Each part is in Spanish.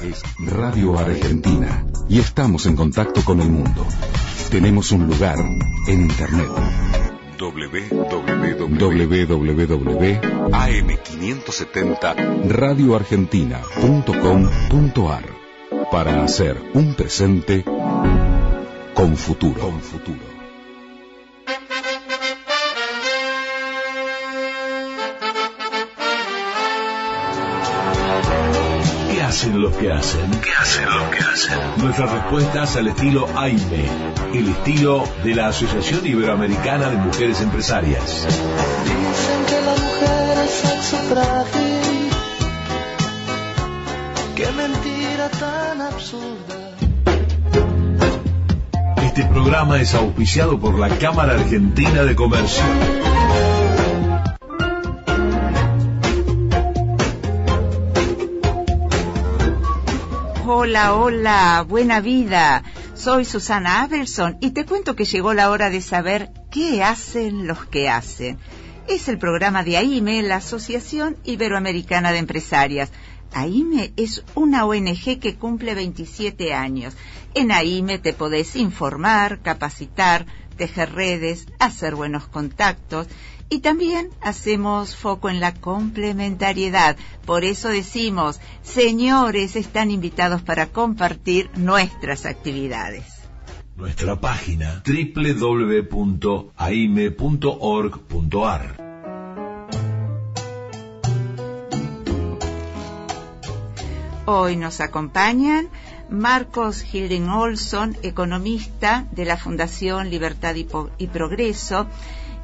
es Radio Argentina y estamos en contacto con el mundo. Tenemos un lugar en Internet. www.am570radioargentina.com.ar para hacer un presente con futuro. ¿Qué hacen los que hacen? Nuestras respuestas al estilo AIME, el estilo de la Asociación Iberoamericana de Mujeres Empresarias. Dicen que la mujer es sexo frágil. Qué mentira tan absurda. Este programa es auspiciado por la Cámara Argentina de Comercio. Hola, buena vida. Soy Susana Abelson y te cuento que llegó la hora de saber qué hacen los que hacen. Es el programa de AIME, la Asociación Iberoamericana de Empresarias. AIME es una ONG que cumple 27 años. En AIME te podés informar, capacitar, tejer redes, hacer buenos contactos. Y también hacemos foco en la complementariedad. Por eso decimos, señores, están invitados para compartir nuestras actividades. Nuestra página www.aime.org.ar. Hoy nos acompañan Marcos Hilding Olson, economista de la Fundación Libertad y Progreso,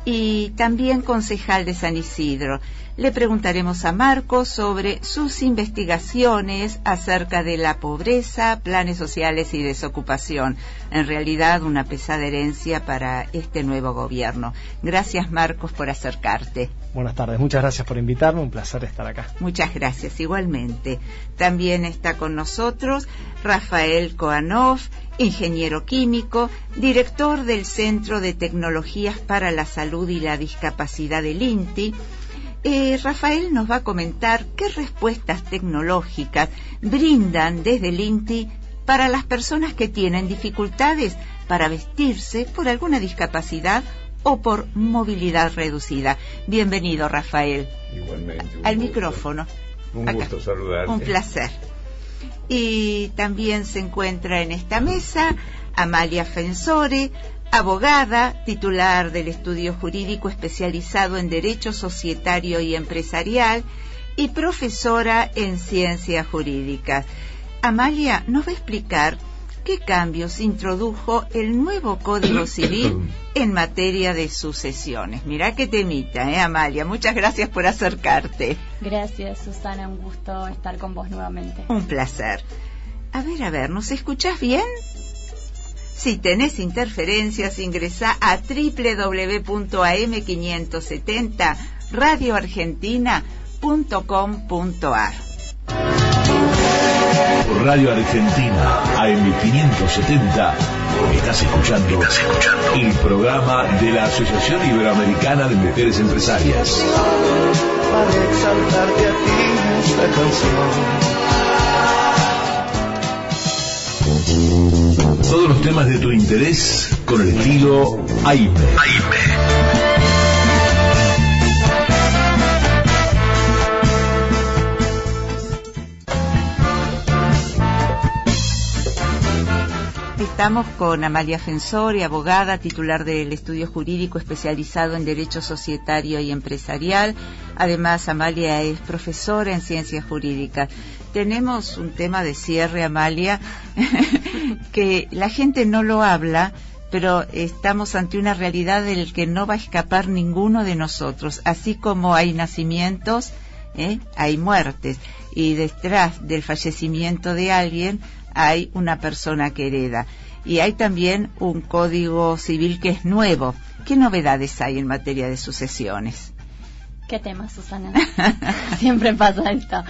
y también concejal de San Isidro. Le preguntaremos a Marcos sobre sus investigaciones acerca de la pobreza, planes sociales y desocupación. En realidad, una pesada herencia para este nuevo gobierno. Gracias, Marcos, por acercarte. Buenas tardes, muchas gracias por invitarme, un placer estar acá. Muchas gracias, igualmente. También está con nosotros Rafael Koanov, ingeniero químico, director del Centro de Tecnologías para la Salud y la Discapacidad del INTI. Rafael nos va a comentar qué respuestas tecnológicas brindan desde el INTI para las personas que tienen dificultades para vestirse por alguna discapacidad o por movilidad reducida. Bienvenido, Rafael. Igualmente. Al micrófono. Un gusto saludarte. Un placer. Y también se encuentra en esta mesa Amalia Fensore, abogada, titular del estudio jurídico especializado en Derecho Societario y Empresarial y profesora en Ciencias Jurídicas. Amalia nos va a explicar qué cambios introdujo el nuevo Código Civil en materia de sucesiones. Mirá qué temita, Amalia. Muchas gracias por acercarte. Gracias, Susana. Un gusto estar con vos nuevamente. Un placer. A ver, ¿nos escuchás bien? Si tenés interferencias, ingresá a www.am570radioargentina.com.ar. Por Radio Argentina, AM570, estás escuchando el programa de la Asociación Iberoamericana de Mujeres Empresarias. Para exaltarte a ti esta canción. Todos los temas de tu interés con el estilo AIME. Estamos con Amalia Fensore, abogada, titular del estudio jurídico especializado en Derecho Societario y Empresarial. Además, Amalia es profesora en Ciencias Jurídicas. Tenemos un tema de cierre, Amalia, que la gente no lo habla, pero estamos ante una realidad del que no va a escapar ninguno de nosotros. Así como hay nacimientos, hay muertes, y detrás del fallecimiento de alguien hay una persona que hereda. Y hay también un Código Civil que es nuevo. ¿Qué novedades hay en materia de sucesiones? ¿Qué tema, Susana? Siempre pasa esto.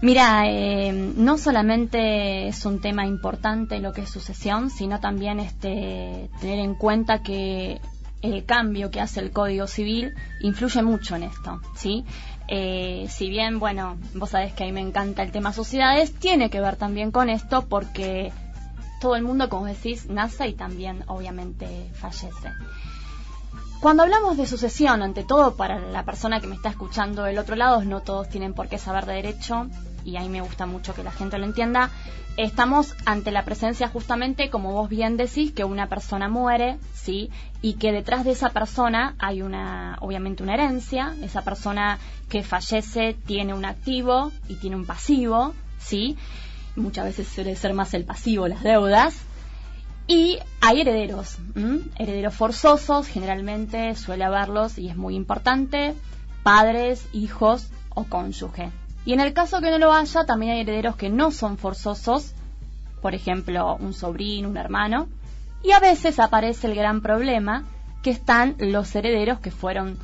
Mira, no solamente es un tema importante lo que es sucesión, sino también tener en cuenta que el cambio que hace el Código Civil influye mucho en esto, ¿sí? Si bien, bueno, vos sabés que a mí me encanta el tema sociedades, tiene que ver también con esto porque todo el mundo, como decís, nace y también obviamente fallece. Cuando hablamos de sucesión, ante todo para la persona que me está escuchando del otro lado, no todos tienen por qué saber de derecho, y a mí me gusta mucho que la gente lo entienda. Estamos ante la presencia justamente, como vos bien decís, que una persona muere, ¿sí? Y que detrás de esa persona hay obviamente una herencia. Esa persona que fallece tiene un activo y tiene un pasivo, ¿sí? Muchas veces suele ser más el pasivo, las deudas. Y hay herederos, herederos forzosos, generalmente suele haberlos, y es muy importante, padres, hijos o cónyuge. Y en el caso que no lo haya, también hay herederos que no son forzosos, por ejemplo, un sobrino, un hermano, y a veces aparece el gran problema, que están los herederos que fueron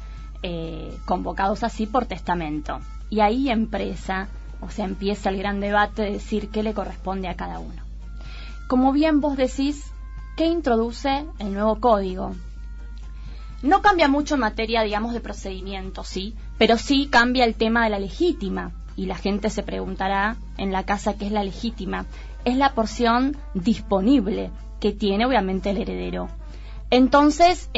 convocados así por testamento. Y ahí empieza el gran debate de decir qué le corresponde a cada uno. Como bien vos decís, ¿qué introduce el nuevo código? No cambia mucho en materia, digamos, de procedimiento, sí, pero sí cambia el tema de la legítima. Y la gente se preguntará en la casa qué es la legítima. Es la porción disponible que tiene, obviamente, el heredero. Entonces,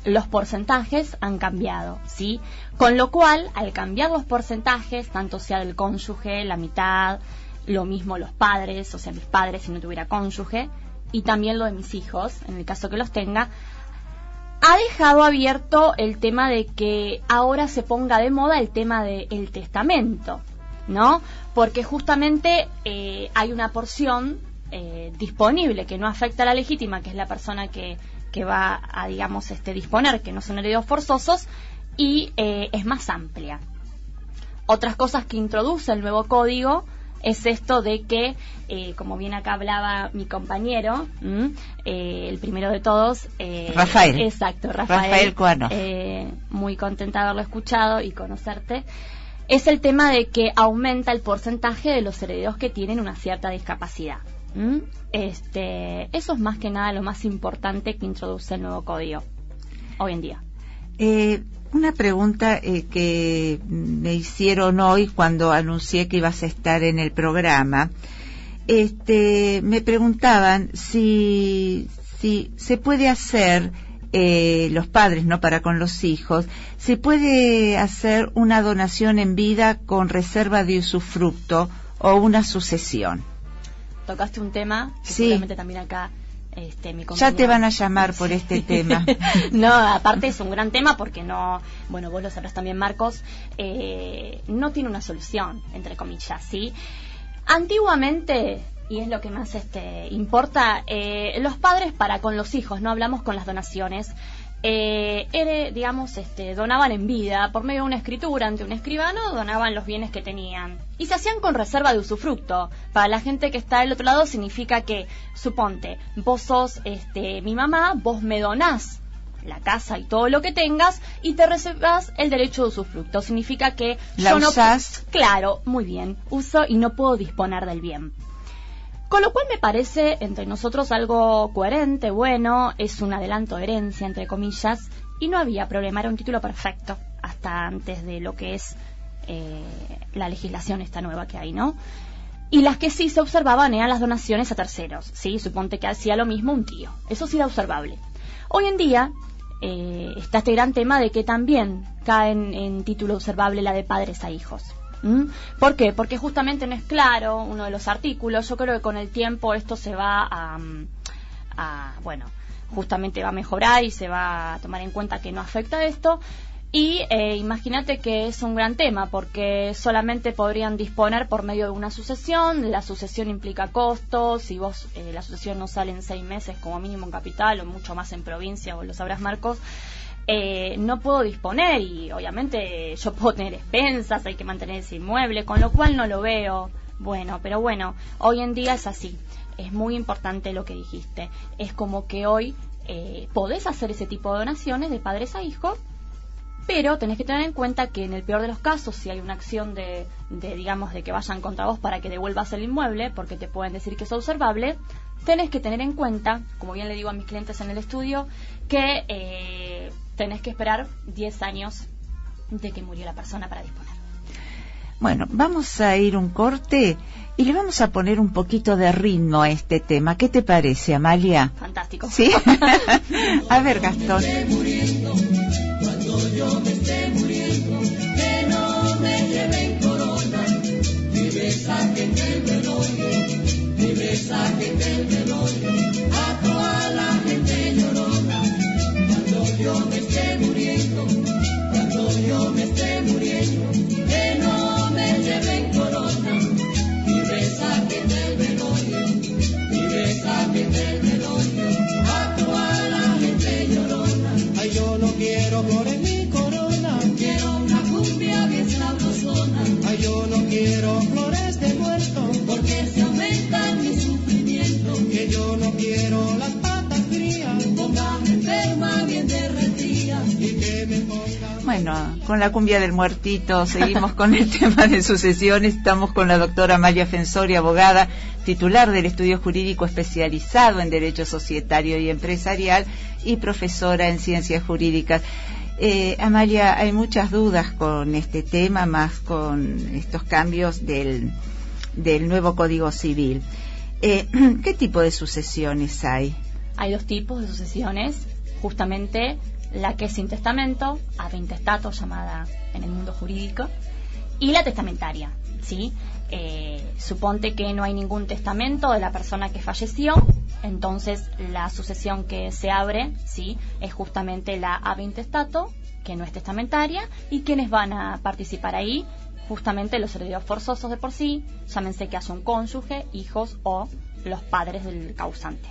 los porcentajes han cambiado, ¿sí? Con lo cual, al cambiar los porcentajes, tanto sea del cónyuge, la mitad, lo mismo los padres, o sea, mis padres si no tuviera cónyuge, y también lo de mis hijos, en el caso que los tenga, ha dejado abierto el tema de que ahora se ponga de moda el tema del testamento, ¿no? Porque justamente hay una porción disponible que no afecta a la legítima, que es la persona que va a, digamos, disponer, que no son herederos forzosos, y es más amplia. Otras cosas que introduce el nuevo código es esto de que, como bien acá hablaba mi compañero, el primero de todos, Rafael. Exacto, Rafael Cuano. Muy contenta de haberlo escuchado y conocerte. Es el tema de que aumenta el porcentaje de los herederos que tienen una cierta discapacidad. Eso es más que nada lo más importante que introduce el nuevo código hoy en día. Una pregunta que me hicieron hoy cuando anuncié que ibas a estar en el programa. Me preguntaban si se puede hacer, los padres, ¿no?, para con los hijos, se puede hacer una donación en vida con reserva de usufructo o una sucesión. Tocaste un tema que sí. Seguramente también acá mi compañera... Ya te van a llamar por este tema. No, aparte es un gran tema porque no, bueno, vos lo sabrás también, Marcos, no tiene una solución, entre comillas, ¿sí? Antiguamente, y es lo que más importa, los padres para con los hijos, no hablamos con las donaciones, digamos, donaban en vida, por medio de una escritura ante un escribano, donaban los bienes que tenían. Y se hacían con reserva de usufructo. Para la gente que está del otro lado significa que, suponte, vos sos mi mamá, vos me donás la casa y todo lo que tengas y te reservas el derecho de usufructo. Significa que ¿la usás? Claro, muy bien, uso y no puedo disponer del bien. Con lo cual me parece entre nosotros algo coherente, bueno, es un adelanto de herencia, entre comillas, y no había problema, era un título perfecto, hasta antes de lo que es la legislación esta nueva que hay, ¿no? Y las que sí se observaban eran las donaciones a terceros, ¿sí? Suponte que hacía lo mismo un tío, eso sí era observable. Hoy en día está este gran tema de que también cae en título observable la de padres a hijos. ¿Por qué? Porque justamente no es claro uno de los artículos. Yo creo que con el tiempo esto se va bueno, justamente va a mejorar y se va a tomar en cuenta que no afecta esto. Y imagínate que es un gran tema porque solamente podrían disponer por medio de una sucesión. La sucesión implica costos. Si vos la sucesión no sale en 6 meses como mínimo en capital o mucho más en provincia, vos lo sabrás, Marcos, no puedo disponer y obviamente yo puedo tener expensas, hay que mantener ese inmueble, con lo cual no lo veo bueno, pero bueno, hoy en día es así. Es muy importante lo que dijiste, es como que hoy podés hacer ese tipo de donaciones de padres a hijos, pero tenés que tener en cuenta que en el peor de los casos, si hay una acción de digamos, de que vayan contra vos para que devuelvas el inmueble, porque te pueden decir que es observable, tenés que tener en cuenta, como bien le digo a mis clientes en el estudio, que tenés que esperar 10 años de que murió la persona para disponer. Bueno, vamos a ir un corte y le vamos a poner un poquito de ritmo a este tema. ¿Qué te parece, Amalia? Fantástico. ¿Sí? A ver, Gastón. Cuando yo me esté muriendo, que no me lleven corona, que me saquen del velorio, que me saquen del velorio, a toda la gente llorona. Cuando yo me esté muriendo, cuando yo me esté muriendo, que no me lleven corona, que me saquen del velorio, que me saquen del velorio, a toda la gente llorona. Ay, yo no quiero flores ni corona, quiero una cumbia bien sabrosona. Ay, yo no quiero flores de muerto, porque se aumentan mi sufrimiento. Que yo no quiero las patas frías, póngame enferma bien derretida y que me ponga. Bueno, con la cumbia del muertito seguimos con el tema de sucesiones. Estamos con la doctora Amalia Fensori, abogada, titular del estudio jurídico especializado en Derecho Societario y Empresarial y profesora en Ciencias Jurídicas. Amalia, hay muchas dudas con este tema, más con estos cambios del nuevo Código Civil. ¿Qué tipo de sucesiones hay? Hay dos tipos de sucesiones, justamente la que es sin testamento, ab intestato llamada en el mundo jurídico, y la testamentaria, ¿sí? Suponte que no hay ningún testamento de la persona que falleció, entonces la sucesión que se abre, ¿sí?, es justamente la ab intestato, que no es testamentaria, y quienes van a participar ahí, justamente los herederos forzosos de por sí, llámense que haya un cónyuge, hijos o los padres del causante.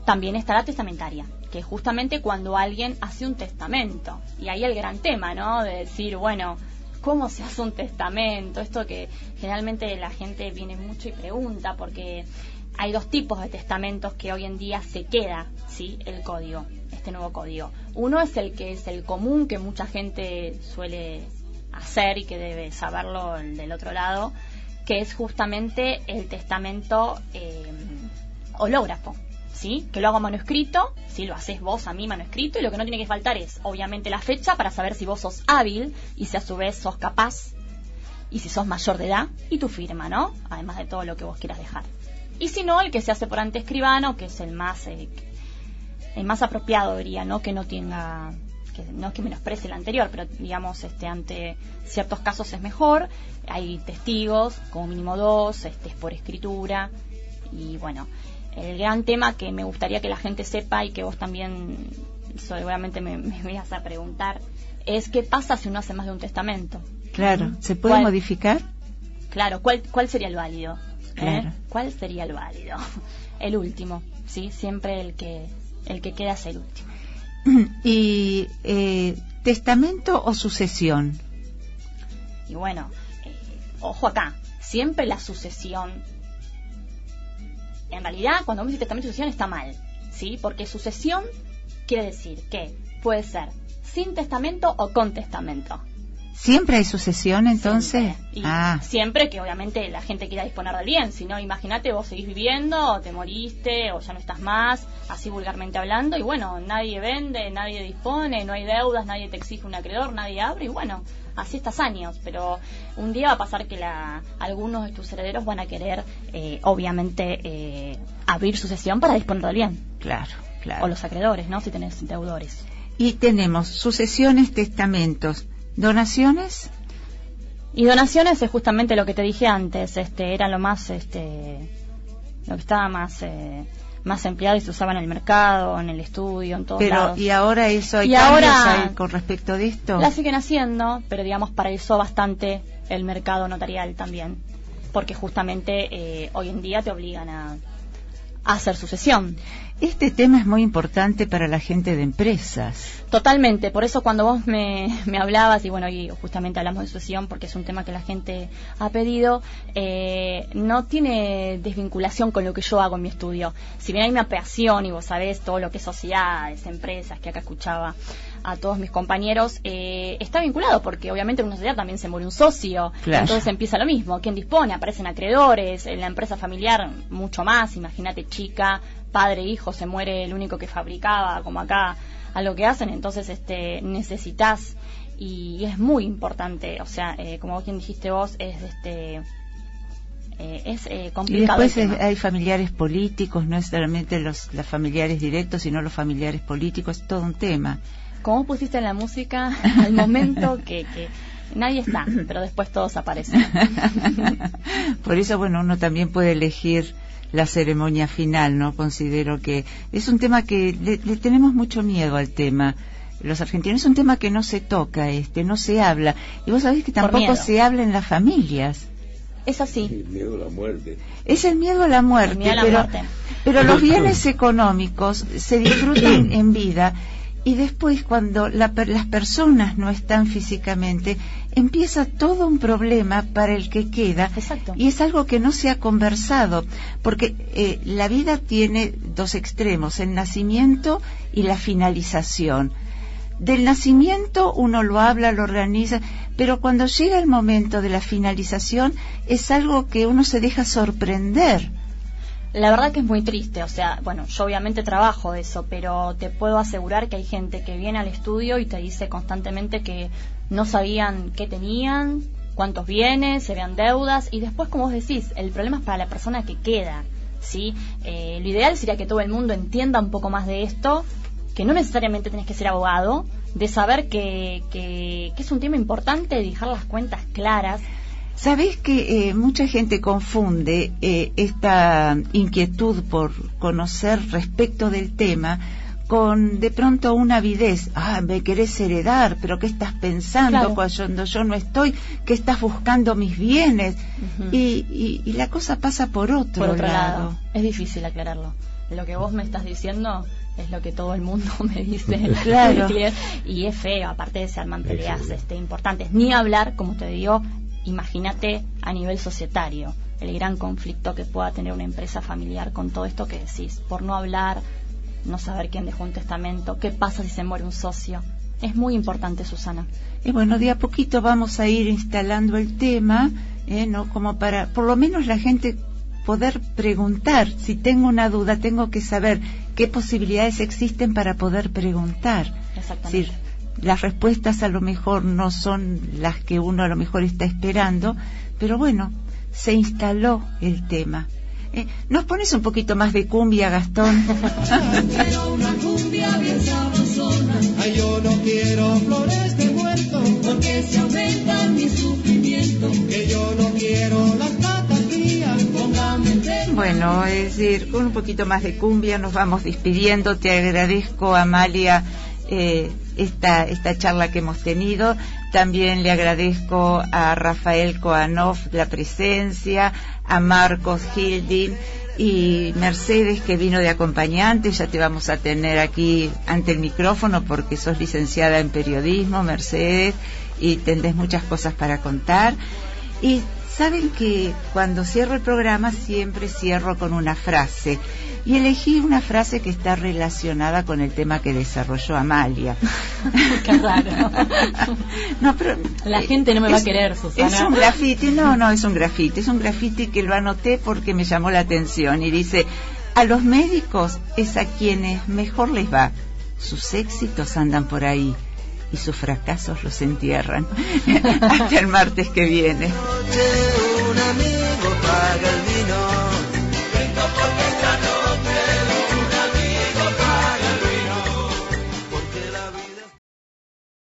También está la testamentaria, que es justamente cuando alguien hace un testamento. Y ahí el gran tema, ¿no?, de decir, bueno, ¿cómo se hace un testamento? Esto que generalmente la gente viene mucho y pregunta, porque hay dos tipos de testamentos que hoy en día se queda, ¿sí?, el código, este nuevo código. Uno es el que es el común, que mucha gente suele hacer y que debe saberlo del otro lado, que es justamente el testamento hológrafo, ¿sí?, que lo hago manuscrito, ¿sí?, lo haces vos a mí manuscrito, y lo que no tiene que faltar es obviamente la fecha para saber si vos sos hábil y si a su vez sos capaz y si sos mayor de edad, y tu firma, ¿no?, además de todo lo que vos quieras dejar. Y si no, el que se hace por ante escribano, que es el más apropiado, diría, ¿no?, que no tenga, que no es que menosprecie el anterior, pero digamos, ante ciertos casos es mejor. Hay testigos, como mínimo 2, es por escritura. Y bueno, el gran tema que me gustaría que la gente sepa, y que vos también seguramente me vas a preguntar, es qué pasa si uno hace más de un testamento. Claro, ¿se puede modificar? Claro, ¿cuál sería el válido? Claro. ¿Cuál sería el válido? El último, ¿sí? Siempre el que queda es el último. ¿Y testamento o sucesión? Y bueno, ojo acá, siempre la sucesión, en realidad cuando uno dice testamento y sucesión está mal, ¿sí? Porque sucesión quiere decir que puede ser sin testamento o con testamento. ¿Siempre hay sucesión, entonces? Siempre que obviamente la gente quiera disponer del bien. Si no, imagínate, vos seguís viviendo, o te moriste, o ya no estás más, así vulgarmente hablando, y bueno, nadie vende, nadie dispone, no hay deudas, nadie te exige un acreedor, nadie abre, y bueno, así estás años. Pero un día va a pasar que algunos de tus herederos van a querer, obviamente, abrir sucesión para disponer del bien. Claro. O los acreedores, ¿no?, si tenés deudores. Y tenemos sucesiones, testamentos, ¿donaciones? Y donaciones es justamente lo que te dije antes, era lo más, lo que estaba más empleado y se usaba en el mercado, en el estudio, en todos lados. ¿Y ahora eso hay cambios con respecto de esto? La siguen haciendo, pero digamos paralizó bastante el mercado notarial también, porque justamente hoy en día te obligan a hacer sucesión. Este tema es muy importante para la gente de empresas. Totalmente, por eso cuando vos me hablabas, y bueno, y justamente hablamos de sucesión porque es un tema que la gente ha pedido, no tiene desvinculación con lo que yo hago en mi estudio. Si bien hay una apelación, y vos sabés todo lo que es sociedades, empresas, que acá escuchaba a todos mis compañeros, está vinculado porque obviamente en una sociedad también se muere un socio, claro. Entonces empieza lo mismo, ¿quién dispone? Aparecen acreedores, en la empresa familiar mucho más, imagínate, chica, padre, hijo, se muere el único que fabricaba, como acá, a lo que hacen, entonces necesitas y es muy importante, o sea, como bien dijiste vos, es complicado. Y después hay familiares políticos, no es solamente los familiares directos, sino los familiares políticos, es todo un tema. Como pusiste en la música, al momento que nadie está, pero después todos aparecen. Por eso, bueno, uno también puede elegir la ceremonia final, ¿no? Considero que es un tema que le tenemos mucho miedo al tema. Los argentinos, es un tema que no se toca, no se habla. Y vos sabés que tampoco se habla en las familias. Es así. El miedo a la muerte. Es el miedo a la muerte, pero los bienes económicos se disfrutan en vida, y después cuando las personas no están físicamente, empieza todo un problema para el que queda. Exacto. Y es algo que no se ha conversado, porque la vida tiene dos extremos, el nacimiento y la finalización. Del nacimiento uno lo habla, lo organiza, pero cuando llega el momento de la finalización es algo que uno se deja sorprender. La verdad que es muy triste, o sea, bueno, yo obviamente trabajo eso, pero te puedo asegurar que hay gente que viene al estudio y te dice constantemente que no sabían qué tenían, cuántos bienes, se vean deudas, y después, como vos decís, el problema es para la persona que queda, ¿sí? Lo ideal sería que todo el mundo entienda un poco más de esto, que no necesariamente tenés que ser abogado, de saber que es un tema importante, de dejar las cuentas claras. ¿Sabés que mucha gente confunde esta inquietud por conocer respecto del tema con de pronto una avidez? Me querés heredar, pero ¿qué estás pensando cuando yo no estoy? ¿Qué estás buscando mis bienes? Uh-huh. Y la cosa pasa por otro lado. Es difícil aclararlo. Lo que vos me estás diciendo es lo que todo el mundo me dice. Claro. Y es feo, aparte de ser peleas importantes. Ni hablar, como te digo, imagínate a nivel societario, el gran conflicto que pueda tener una empresa familiar con todo esto que decís, por no hablar, no saber quién dejó un testamento, qué pasa si se muere un socio. Es muy importante, Susana. Y bueno, de a poquito vamos a ir instalando el tema, ¿no? Como para, por lo menos la gente poder preguntar. Si tengo una duda, tengo que saber qué posibilidades existen para poder preguntar. Exactamente. Es decir, las respuestas a lo mejor no son las que uno a lo mejor está esperando, pero bueno, se instaló el tema. ¿Nos pones un poquito más de cumbia, Gastón? Quiero una cumbia bien sabrosona. Ay, yo no quiero flores de muerto, porque se aumenta mi sufrimiento. Que yo no quiero las patas frías, póngame en tema. Bueno, es decir, con un poquito más de cumbia nos vamos despidiendo. Te agradezco, Amalia, esta charla que hemos tenido. También le agradezco a Rafael Koanov la presencia, a Marcos Hilding y Mercedes, que vino de acompañante. Ya te vamos a tener aquí ante el micrófono porque sos licenciada en periodismo, Mercedes, y tendrás muchas cosas para contar. Y saben que cuando cierro el programa siempre cierro con una frase. Y elegí una frase que está relacionada con el tema que desarrolló Amalia. Qué raro. No, pero la gente no me va a querer, Susana. Es un grafiti, no es un grafiti. Es un grafiti que lo anoté porque me llamó la atención. Y dice: a los médicos es a quienes mejor les va. Sus éxitos andan por ahí y sus fracasos los entierran. Hasta el martes que viene. Un amigo paga el